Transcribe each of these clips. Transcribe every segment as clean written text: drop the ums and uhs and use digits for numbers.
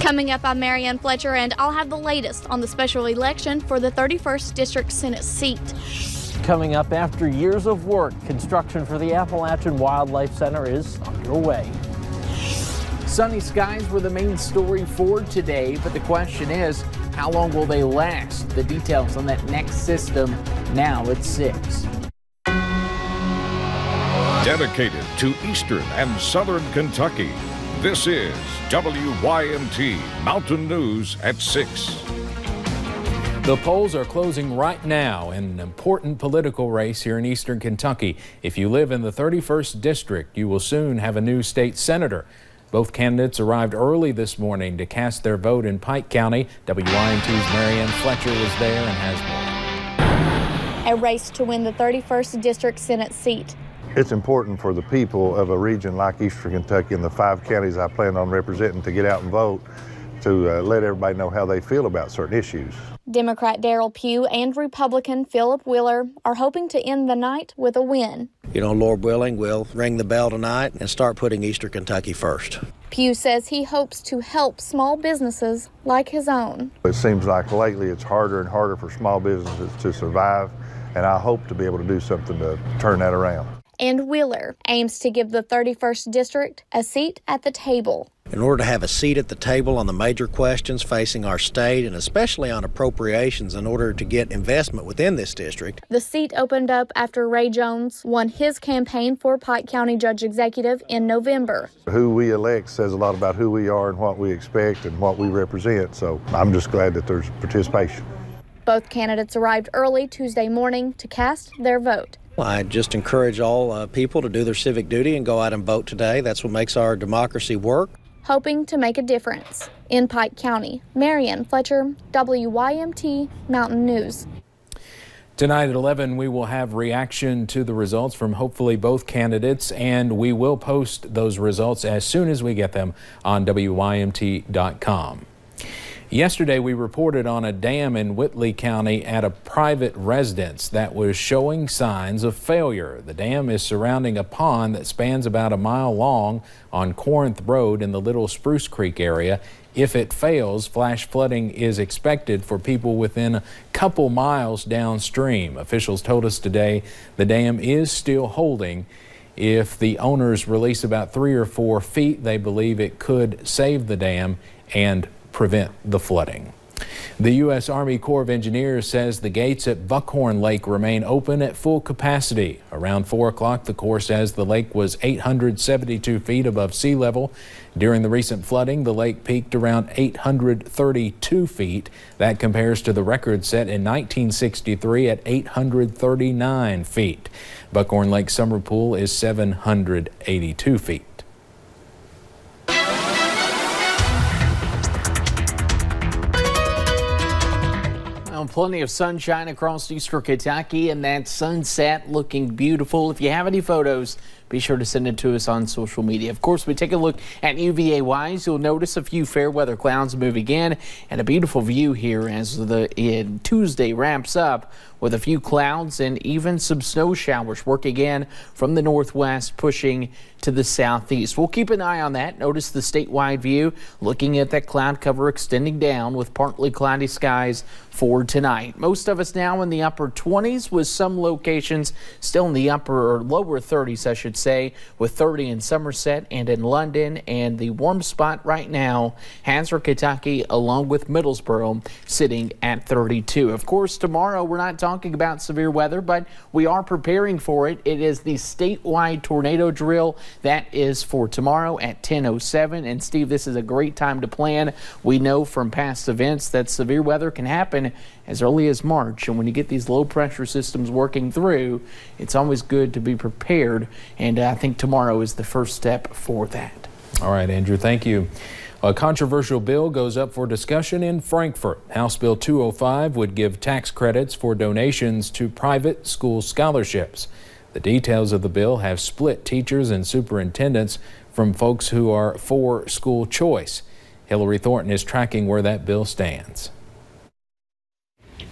Coming up, I'm Marianne Fletcher, and I'll have the latest on the special election for the 31st District Senate seat. Coming up, after years of work, construction for the Appalachian Wildlife Center is underway. Sunny skies were the main story for today, but the question is, how long will they last? The details on that next system now at 6. Dedicated to Eastern and Southern Kentucky, this is WYMT Mountain News at 6. The polls are closing right now in an important political race here in Eastern Kentucky. If you live in the 31st District, you will soon have a new state senator. Both candidates arrived early this morning to cast their vote in Pike County. WYMT's Marianne Fletcher was there and has more. A race to win the 31st District Senate seat. It's important for the people of a region like Eastern Kentucky and the 5 counties I plan on representing to get out and vote, to let everybody know how they feel about certain issues. Democrat Darrell Pugh and Republican Philip Wheeler are hoping to end the night with a win. You know, Lord willing, we'll ring the bell tonight and start putting Eastern Kentucky first. Pugh says he hopes to help small businesses like his own. It seems like lately it's harder and harder for small businesses to survive, and I hope to be able to do something to turn that around. And Wheeler aims to give the 31st District a seat at the table. In order to have a seat at the table on the major questions facing our state, and especially on appropriations in order to get investment within this district. The seat opened up after Ray Jones won his campaign for Pike County Judge Executive in November. Who we elect says a lot about who we are and what we expect and what we represent, so I'm just glad that there's participation. Both candidates arrived early Tuesday morning to cast their vote. I just encourage all people to do their civic duty and go out and vote today. That's what makes our democracy work. Hoping to make a difference. In Pike County, Marianne Fletcher, WYMT Mountain News. Tonight at 11, we will have reaction to the results from hopefully both candidates, and we will post those results as soon as we get them on WYMT.com. Yesterday, we reported on a dam in Whitley County at a private residence that was showing signs of failure. The dam is surrounding a pond that spans about a mile long on Corinth Road in the Little Spruce Creek area. If it fails, flash flooding is expected for people within a couple miles downstream. Officials told us today the dam is still holding. If the owners release about 3 or 4 feet, they believe it could save the dam and prevent the flooding. The U.S. Army Corps of Engineers says the gates at Buckhorn Lake remain open at full capacity. Around 4 o'clock, the Corps says the lake was 872 feet above sea level. During the recent flooding, the lake peaked around 832 feet. That compares to the record set in 1963 at 839 feet. Buckhorn Lake Summer Pool is 782 feet. Plenty of sunshine across Eastern Kentucky, and that sunset looking beautiful. If you have any photos, be sure to send it to us on social media. Of course, we take a look at UVA-wise. You'll notice a few fair weather clouds moving in and a beautiful view here as Tuesday wraps up with a few clouds and even some snow showers working in from the northwest, pushing to the southeast. We'll keep an eye on that. Notice the statewide view, looking at that cloud cover extending down with partly cloudy skies for tonight. Most of us now in the upper 20s, with some locations still in the upper or lower 30s, I should say, with 30 in Somerset and in London. And the warm spot right now, Hazard, Kentucky, along with Middlesboro, sitting at 32. Of course, tomorrow we're not talking about severe weather, but we are preparing for it. It is the statewide tornado drill. That is for tomorrow at 10:07. And Steve, this is a great time to plan. We know from past events that severe weather can happen as early as March. And when you get these low pressure systems working through, it's always good to be prepared. And I think tomorrow is the first step for that. All right, Andrew, thank you. A controversial bill goes up for discussion in Frankfort. House Bill 205 would give tax credits for donations to private school scholarships. The details of the bill have split teachers and superintendents from folks who are for school choice. Hillary Thornton is tracking where that bill stands.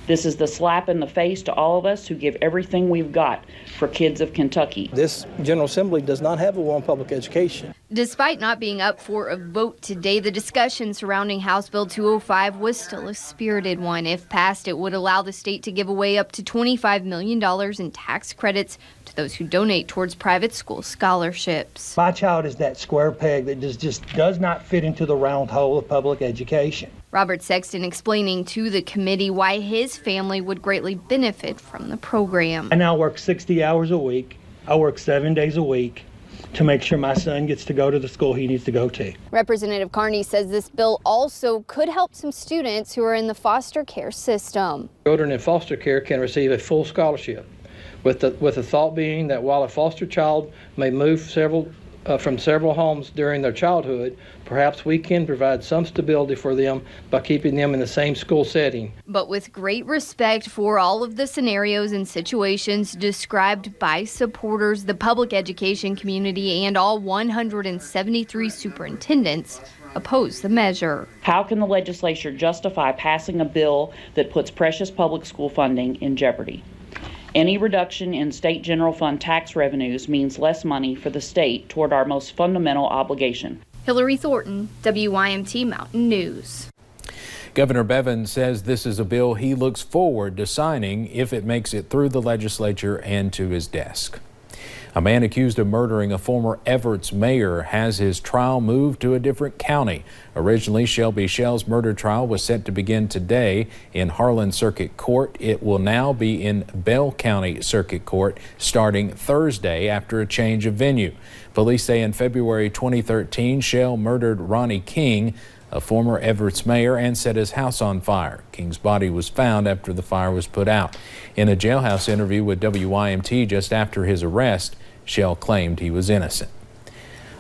This is the slap in the face to all of us who give everything we've got for kids of Kentucky. This General Assembly does not have a war on public education. Despite not being up for a vote today, the discussion surrounding House Bill 205 was still a spirited one. If passed, it would allow the state to give away up to $25 million in tax credits to those who donate towards private school scholarships. My child is that square peg that just does not fit into the round hole of public education. Robert Sexton explaining to the committee why his family would greatly benefit from the program. I now work 60 hours a week. I work 7 days a week to make sure my son gets to go to the school he needs to go to. Representative Carney says this bill also could help some students who are in the foster care system. Children in foster care can receive a full scholarship, with the thought being that while a foster child may move from several homes during their childhood, perhaps we can provide some stability for them by keeping them in the same school setting. But with great respect for all of the scenarios and situations described by supporters, the public education community, and all 173 superintendents oppose the measure. How can the legislature justify passing a bill that puts precious public school funding in jeopardy? Any reduction in state general fund tax revenues means less money for the state toward our most fundamental obligation. Hillary Thornton, WYMT Mountain News. Governor Bevins says this is a bill he looks forward to signing if it makes it through the legislature and to his desk. A man accused of murdering a former Everett's mayor has his trial moved to a different county. Originally, Shelby Shell's murder trial was set to begin today in Harlan Circuit Court. It will now be in Bell County Circuit Court starting Thursday after a change of venue. Police say in February 2013, Shell murdered Ronnie King, a former Everett's mayor, and set his house on fire. King's body was found after the fire was put out. In a jailhouse interview with WYMT just after his arrest, Shell claimed he was innocent.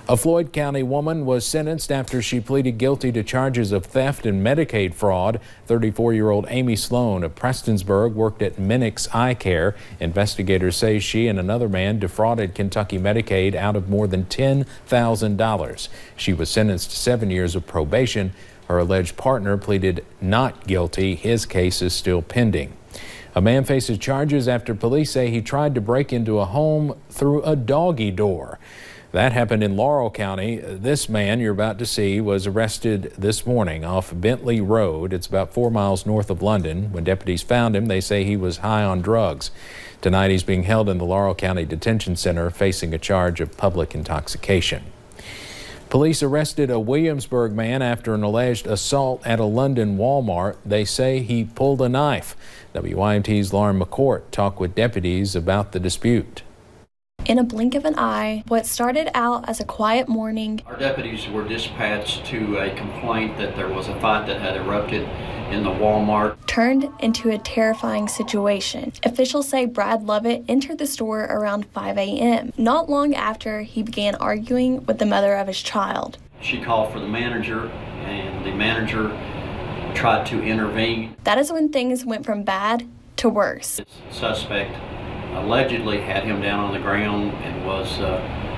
A Floyd County woman was sentenced after she pleaded guilty to charges of theft and Medicaid fraud. 34-year-old Amy Sloan of Prestonsburg worked at Minix Eye Care. Investigators say she and another man defrauded Kentucky Medicaid out of more than $10,000. She was sentenced to 7 years of probation. Her alleged partner pleaded not guilty. His case is still pending. A man faces charges after police say he tried to break into a home through a doggy door. That happened in Laurel County. This man you're about to see was arrested this morning off Bentley Road. It's about 4 miles north of London. When deputies found him, they say he was high on drugs. Tonight he's being held in the Laurel County Detention Center facing a charge of public intoxication. Police arrested a Williamsburg man after an alleged assault at a London Walmart. They say he pulled a knife. WYMT's Lauren McCourt talked with deputies about the dispute. In a blink of an eye, what started out as a quiet morning, our deputies were dispatched to a complaint that there was a fight that had erupted in the Walmart, turned into a terrifying situation. Officials say Brad Lovett entered the store around 5 a.m., not long after he began arguing with the mother of his child. She called for the manager, and the manager tried to intervene. That is when things went from bad to worse. The suspect allegedly had him down on the ground and was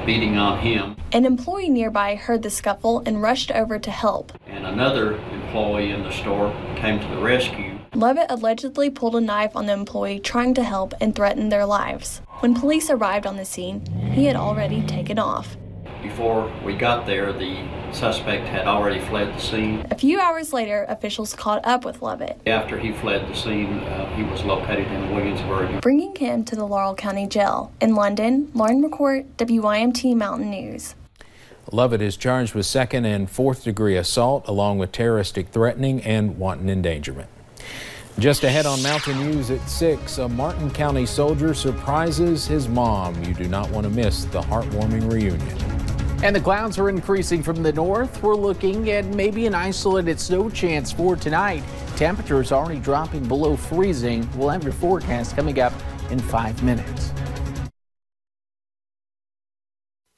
beating on him. An employee nearby heard the scuffle and rushed over to help. And another employee in the store came to the rescue. Lovett allegedly pulled a knife on the employee trying to help and threatened their lives. When police arrived on the scene, he had already taken off. Before we got there, the suspect had already fled the scene. A few hours later, officials caught up with Lovett. After he fled the scene, he was located in Williamsburg, bringing him to the Laurel County Jail. In London, Lauren McCourt, WYMT Mountain News. Lovett is charged with second and fourth degree assault, along with terroristic threatening and wanton endangerment. Just ahead on Mountain News at 6, a Martin County soldier surprises his mom. You do not want to miss the heartwarming reunion. And the clouds are increasing from the north. We're looking at maybe an isolated snow chance for tonight. Temperatures already dropping below freezing. We'll have your forecast coming up in 5 minutes.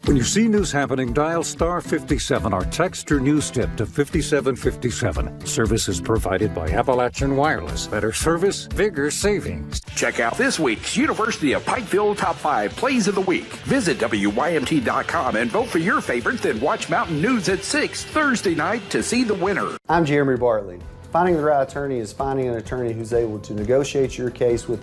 When you see news happening, dial star 57 or text your news tip to 5757. Service is provided by Appalachian Wireless. Better service, bigger savings. Check out this week's University of Pikeville Top 5 Plays of the Week. Visit WYMT.com and vote for your favorite, then watch Mountain News at 6 Thursday night to see the winner. I'm Jeremy Bartley. Finding the right attorney is finding an attorney who's able to negotiate your case with